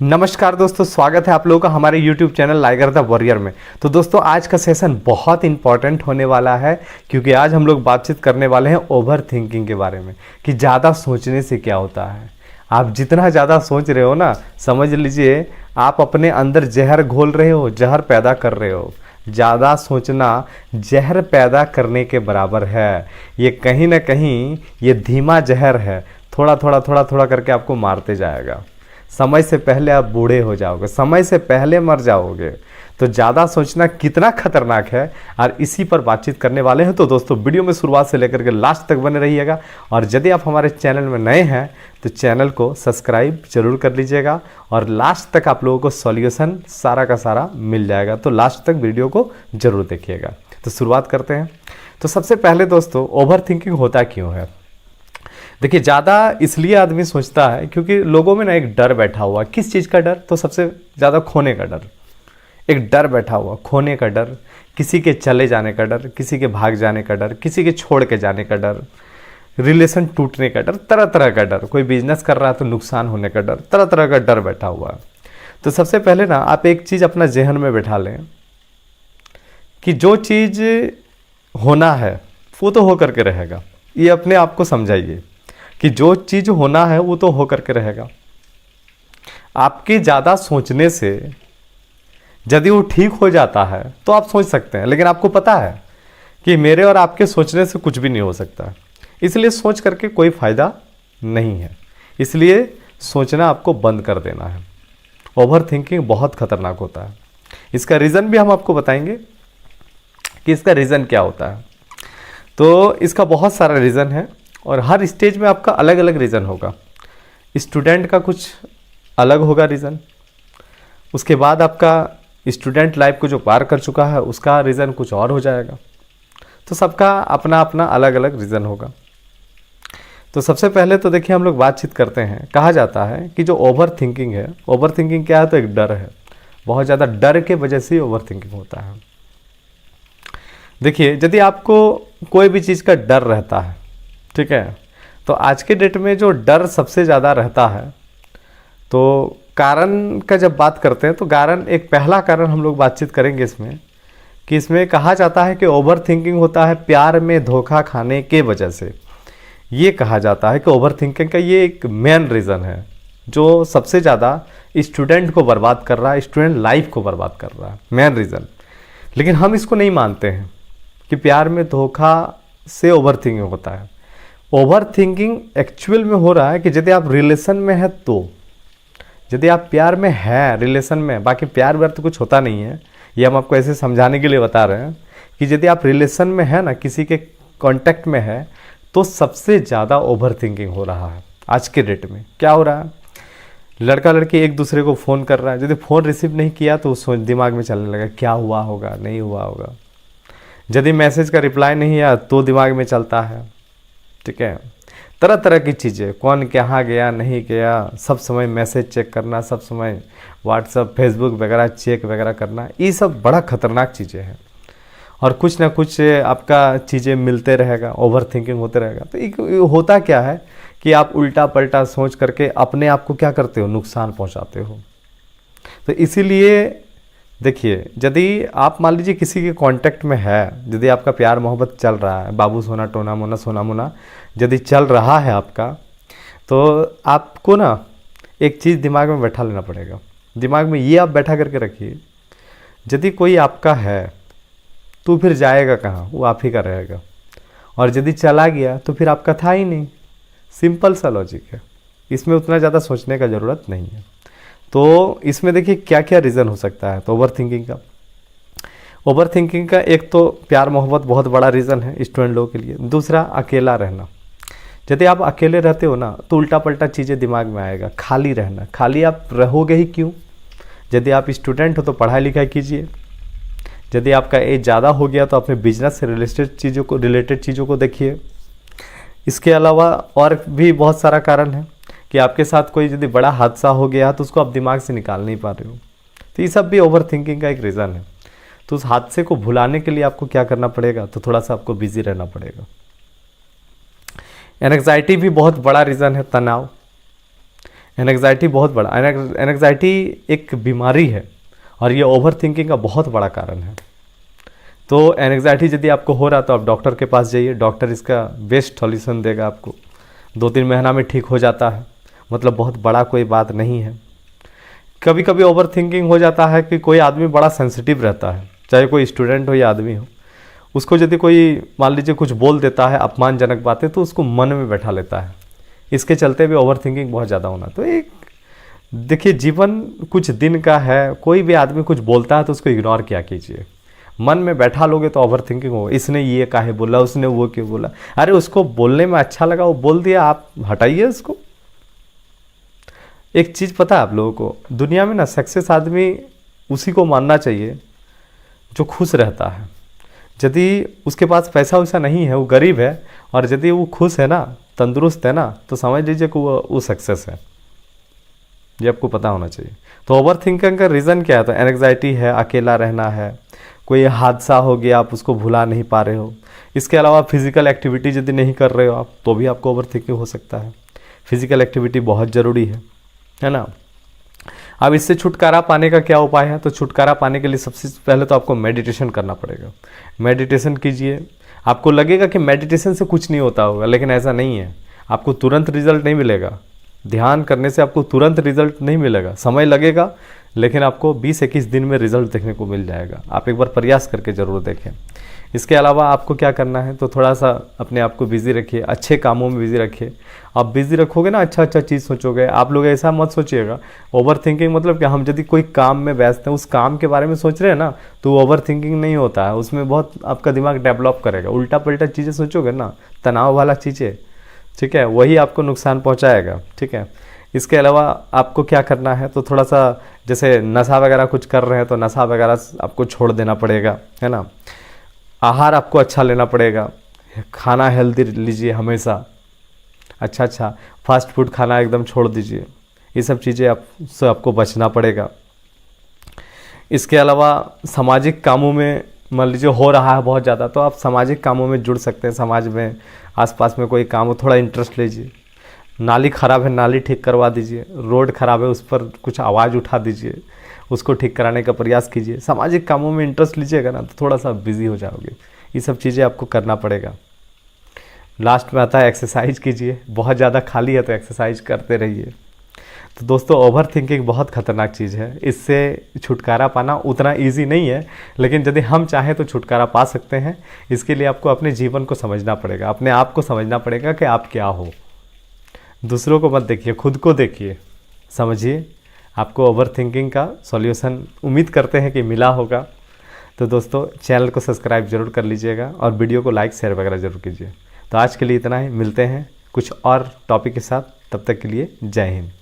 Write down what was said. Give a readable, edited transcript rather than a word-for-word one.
नमस्कार दोस्तों, स्वागत है आप लोगों का हमारे YouTube channel liger the warrior में। तो दोस्तों आज का सेशन बहुत इंपॉर्टेंट होने वाला है, क्योंकि आज हम लोग बातचीत करने वाले हैं ओवर थिंकिंग के बारे में कि ज़्यादा सोचने से क्या होता है। आप जितना ज़्यादा सोच रहे हो ना, समझ लीजिए आप अपने अंदर जहर घोल रहे हो, जहर पैदा कर रहे हो। ज़्यादा सोचना जहर पैदा करने के बराबर है। ये कहीं ना कहीं ये धीमा जहर है, थोड़ा थोड़ा करके आपको मारते जाएगा। समय से पहले आप बूढ़े हो जाओगे, समय से पहले मर जाओगे। तो ज़्यादा सोचना कितना खतरनाक है, और इसी पर बातचीत करने वाले हैं। तो दोस्तों वीडियो में शुरुआत से लेकर के लास्ट तक बने रहिएगा, और यदि आप हमारे चैनल में नए हैं तो चैनल को सब्सक्राइब जरूर कर लीजिएगा, और लास्ट तक आप लोगों को सॉल्यूशन सारा का सारा मिल जाएगा। तो लास्ट तक वीडियो को जरूर देखिएगा। तो शुरुआत करते हैं। तो सबसे पहले दोस्तों, ओवर थिंकिंग होता क्यों है? देखिए, ज़्यादा इसलिए आदमी सोचता है क्योंकि लोगों में ना एक डर बैठा हुआ। किस चीज़ का डर? तो सबसे ज़्यादा खोने का डर। एक डर बैठा हुआ, खोने का डर, किसी के चले जाने का डर, किसी के भाग जाने का डर, किसी के छोड़ के जाने का डर, रिलेशन टूटने का डर, तरह तरह का डर। कोई बिजनेस कर रहा है तो नुकसान होने का डर, तरह तरह का डर बैठा हुआ है। तो सबसे पहले ना आप एक चीज़ अपना जहन में बैठा लें कि जो चीज़ होना है वो तो हो करके रहेगा। ये अपने आप को समझाइए कि जो चीज़ होना है वो तो हो करके रहेगा। आपके ज़्यादा सोचने से यदि वो ठीक हो जाता है तो आप सोच सकते हैं, लेकिन आपको पता है कि मेरे और आपके सोचने से कुछ भी नहीं हो सकता, इसलिए सोच करके कोई फ़ायदा नहीं है। इसलिए सोचना आपको बंद कर देना है। ओवर थिंकिंग बहुत खतरनाक होता है। इसका रीज़न भी हम आपको बताएंगे कि इसका रीज़न क्या होता है। तो इसका बहुत सारा रीज़न है, और हर स्टेज में आपका अलग अलग रीज़न होगा। स्टूडेंट का कुछ अलग होगा रीज़न, उसके बाद आपका स्टूडेंट लाइफ को जो पार कर चुका है उसका रीज़न कुछ और हो जाएगा। तो सबका अपना अपना अलग अलग रीज़न होगा। तो सबसे पहले तो देखिए हम लोग बातचीत करते हैं। कहा जाता है कि जो ओवर थिंकिंग है, ओवर थिंकिंग क्या है? तो एक डर है। बहुत ज़्यादा डर के वजह से ओवर थिंकिंग होता है। देखिए, यदि आपको कोई भी चीज़ का डर रहता है, ठीक है, तो आज के डेट में जो डर सबसे ज़्यादा रहता है, तो कारण का जब बात करते हैं तो कारण, एक पहला कारण हम लोग बातचीत करेंगे इसमें, कि इसमें कहा जाता है कि ओवर थिंकिंग होता है प्यार में धोखा खाने के वजह से। ये कहा जाता है कि ओवर थिंकिंग का ये एक मेन रीज़न है जो सबसे ज़्यादा स्टूडेंट को बर्बाद कर रहा है, स्टूडेंट लाइफ को बर्बाद कर रहा है, मेन रीज़न। लेकिन हम इसको नहीं मानते हैं कि प्यार में धोखा से ओवर थिंकिंग होता है। ओवर थिंकिंग एक्चुअल में हो रहा है कि यदि आप रिलेशन में है, तो यदि आप प्यार में है, रिलेशन में, बाकी प्यार व्यार तो कुछ होता नहीं है, ये हम आपको ऐसे समझाने के लिए बता रहे हैं कि यदि आप रिलेशन में है ना, किसी के कांटेक्ट में है, तो सबसे ज़्यादा ओवर थिंकिंग हो रहा है। आज के डेट में क्या हो रहा है? लड़का लड़की एक दूसरे को फ़ोन कर रहा है, यदि फ़ोन रिसीव नहीं किया तो सोच दिमाग में चलने लगा क्या हुआ होगा, नहीं हुआ होगा। यदि मैसेज का रिप्लाई नहीं आया तो दिमाग में चलता है, ठीक है। तरह तरह की चीज़ें, कौन कहाँ गया नहीं गया, सब समय मैसेज चेक करना, सब समय व्हाट्सअप फेसबुक वगैरह चेक वगैरह करना, ये सब बड़ा खतरनाक चीज़ें हैं। और कुछ ना कुछ आपका चीज़ें मिलते रहेगा, ओवर थिंकिंग होते रहेगा। तो ये होता क्या है कि आप उल्टा पलटा सोच करके अपने आप को क्या करते हो? नुकसान पहुँचाते हो। तो इसीलिए देखिए, यदि आप मान लीजिए किसी के कांटेक्ट में है, यदि आपका प्यार मोहब्बत चल रहा है, बाबू सोना टोना मोना सोना मोना यदि चल रहा है आपका, तो आपको ना एक चीज़ दिमाग में बैठा लेना पड़ेगा। दिमाग में ये आप बैठा करके रखिए, यदि कोई आपका है तो फिर जाएगा कहाँ? वो आप ही का रहेगा। और यदि चला गया तो फिर आपका था ही नहीं। सिंपल सा लॉजिक है, इसमें उतना ज़्यादा सोचने का ज़रूरत नहीं है। तो इसमें देखिए क्या क्या रीज़न हो सकता है। तो ओवर थिंकिंग का एक तो प्यार मोहब्बत बहुत बड़ा रीज़न है स्टूडेंट लोगों के लिए। दूसरा, अकेला रहना। यदि आप अकेले रहते हो ना, तो उल्टा पल्टा चीज़ें दिमाग में आएगा। खाली रहना, खाली आप रहोगे ही क्यों? यदि आप स्टूडेंट हो तो पढ़ाई लिखाई कीजिए। यदि आपका एज ज़्यादा हो गया तो अपने बिजनेस से रिलेटेड चीज़ों को देखिए। इसके अलावा और भी बहुत सारा कारण है कि आपके साथ कोई यदि बड़ा हादसा हो गया तो उसको आप दिमाग से निकाल नहीं पा रहे हो। तो ये सब भी ओवर थिंकिंग का एक रीज़न है। तो उस हादसे को भुलाने के लिए आपको क्या करना पड़ेगा? तो थोड़ा सा आपको बिजी रहना पड़ेगा। एंग्जाइटी भी बहुत बड़ा रीज़न है, तनाव। एनग्जाइटी बहुत बड़ा, एनग्जाइटी एक बीमारी है और ये ओवर थिंकिंग का बहुत बड़ा कारण है। तो एनग्जाइटी यदि आपको हो रहा तो आप डॉक्टर के पास जाइए, डॉक्टर इसका बेस्ट सॉल्यूशन देगा आपको। 2-3 महीना में ठीक हो जाता है, मतलब बहुत बड़ा कोई बात नहीं है। कभी कभी ओवर थिंकिंग हो जाता है कि कोई आदमी बड़ा सेंसिटिव रहता है, चाहे कोई स्टूडेंट हो या आदमी हो, उसको यदि कोई मान लीजिए कुछ बोल देता है अपमानजनक बातें तो उसको मन में बैठा लेता है। इसके चलते भी ओवर थिंकिंग बहुत ज़्यादा होना। तो एक देखिए, जीवन कुछ दिन का है, कोई भी आदमी कुछ बोलता है तो उसको इग्नोर किया कीजिए। मन में बैठा लोगे तो ओवर थिंकिंग होगा, इसने ये काहे बोला, उसने वो क्यों बोला। अरे उसको बोलने में अच्छा लगा, वो बोल दिया, आप हटाइए उसको। एक चीज़ पता है आप लोगों को, दुनिया में ना सक्सेस आदमी उसी को मानना चाहिए जो खुश रहता है। यदि उसके पास पैसा वैसा नहीं है, वो गरीब है, और यदि वो खुश है ना, तंदुरुस्त है ना, तो समझ लीजिए कि वो सक्सेस है। ये आपको पता होना चाहिए। तो ओवर थिंकिंग का रीज़न क्या है? तो एनग्जाइटी है, अकेला रहना है, कोई हादसा हो गया आप उसको भुला नहीं पा रहे हो। इसके अलावा फिजिकल एक्टिविटी यदि नहीं कर रहे हो आप तो भी आपको ओवर थिंकिंग हो सकता है। फिजिकल एक्टिविटी बहुत ज़रूरी है ना। अब इससे छुटकारा पाने का क्या उपाय है? तो छुटकारा पाने के लिए सबसे पहले तो आपको मेडिटेशन करना पड़ेगा। मेडिटेशन कीजिए। आपको लगेगा कि मेडिटेशन से कुछ नहीं होता होगा, लेकिन ऐसा नहीं है। आपको तुरंत रिजल्ट नहीं मिलेगा। ध्यान करने से आपको तुरंत रिजल्ट नहीं मिलेगा, समय लगेगा, लेकिन आपको 20-21 दिन में रिजल्ट देखने को मिल जाएगा। आप एक बार प्रयास करके ज़रूर देखें। इसके अलावा आपको क्या करना है? तो थोड़ा सा अपने आप को बिज़ी रखिए, अच्छे कामों में बिज़ी रखिए। आप बिज़ी रखोगे ना, अच्छा चीज़ सोचोगे। आप लोग ऐसा मत सोचिएगा, ओवर थिंकिंग मतलब कि हम यदि कोई काम में व्यस्त हैं, उस काम के बारे में सोच रहे हैं ना, तो ओवर थिंकिंग नहीं होता है। उसमें बहुत आपका दिमाग डेवलप करेगा। उल्टा पल्टा चीज़ें सोचोगे ना, तनाव वाला चीज़ें, ठीक है, वही आपको नुकसान पहुँचाएगा। ठीक है। इसके अलावा आपको क्या करना है? तो थोड़ा सा जैसे नशा वगैरह कुछ कर रहे हैं तो नशा वगैरह आपको छोड़ देना पड़ेगा, है ना। आहार आपको अच्छा लेना पड़ेगा, खाना हेल्दी लीजिए हमेशा। अच्छा फास्ट फूड खाना एकदम छोड़ दीजिए। ये सब चीज़ें आपसे आपको बचना पड़ेगा। इसके अलावा सामाजिक कामों में मान लीजिए हो रहा है बहुत ज़्यादा, तो आप सामाजिक कामों में जुड़ सकते हैं। समाज में आसपास में कोई काम हो, थोड़ा इंटरेस्ट लीजिए। नाली ख़राब है, नाली ठीक करवा दीजिए। रोड ख़राब है, उस पर कुछ आवाज़ उठा दीजिए, उसको ठीक कराने का प्रयास कीजिए। सामाजिक कामों में इंटरेस्ट लीजिएगा ना, तो थोड़ा सा बिजी हो जाओगे। ये सब चीज़ें आपको करना पड़ेगा। लास्ट में आता है एक्सरसाइज कीजिए। बहुत ज़्यादा खाली है तो एक्सरसाइज करते रहिए। तो दोस्तों, ओवर थिंकिंग बहुत ख़तरनाक चीज़ है। इससे छुटकारा पाना उतना ईजी नहीं है, लेकिन यदि हम चाहें तो छुटकारा पा सकते हैं। इसके लिए आपको अपने जीवन को समझना पड़ेगा, अपने आप को समझना पड़ेगा कि आप क्या हो। दूसरों को मत देखिए, खुद को देखिए, समझिए। आपको ओवर थिंकिंग का सॉल्यूशन उम्मीद करते हैं कि मिला होगा। तो दोस्तों, चैनल को सब्सक्राइब जरूर कर लीजिएगा और वीडियो को लाइक शेयर वगैरह जरूर कीजिए। तो आज के लिए इतना ही, मिलते हैं कुछ और टॉपिक के साथ। तब तक के लिए जय हिंद।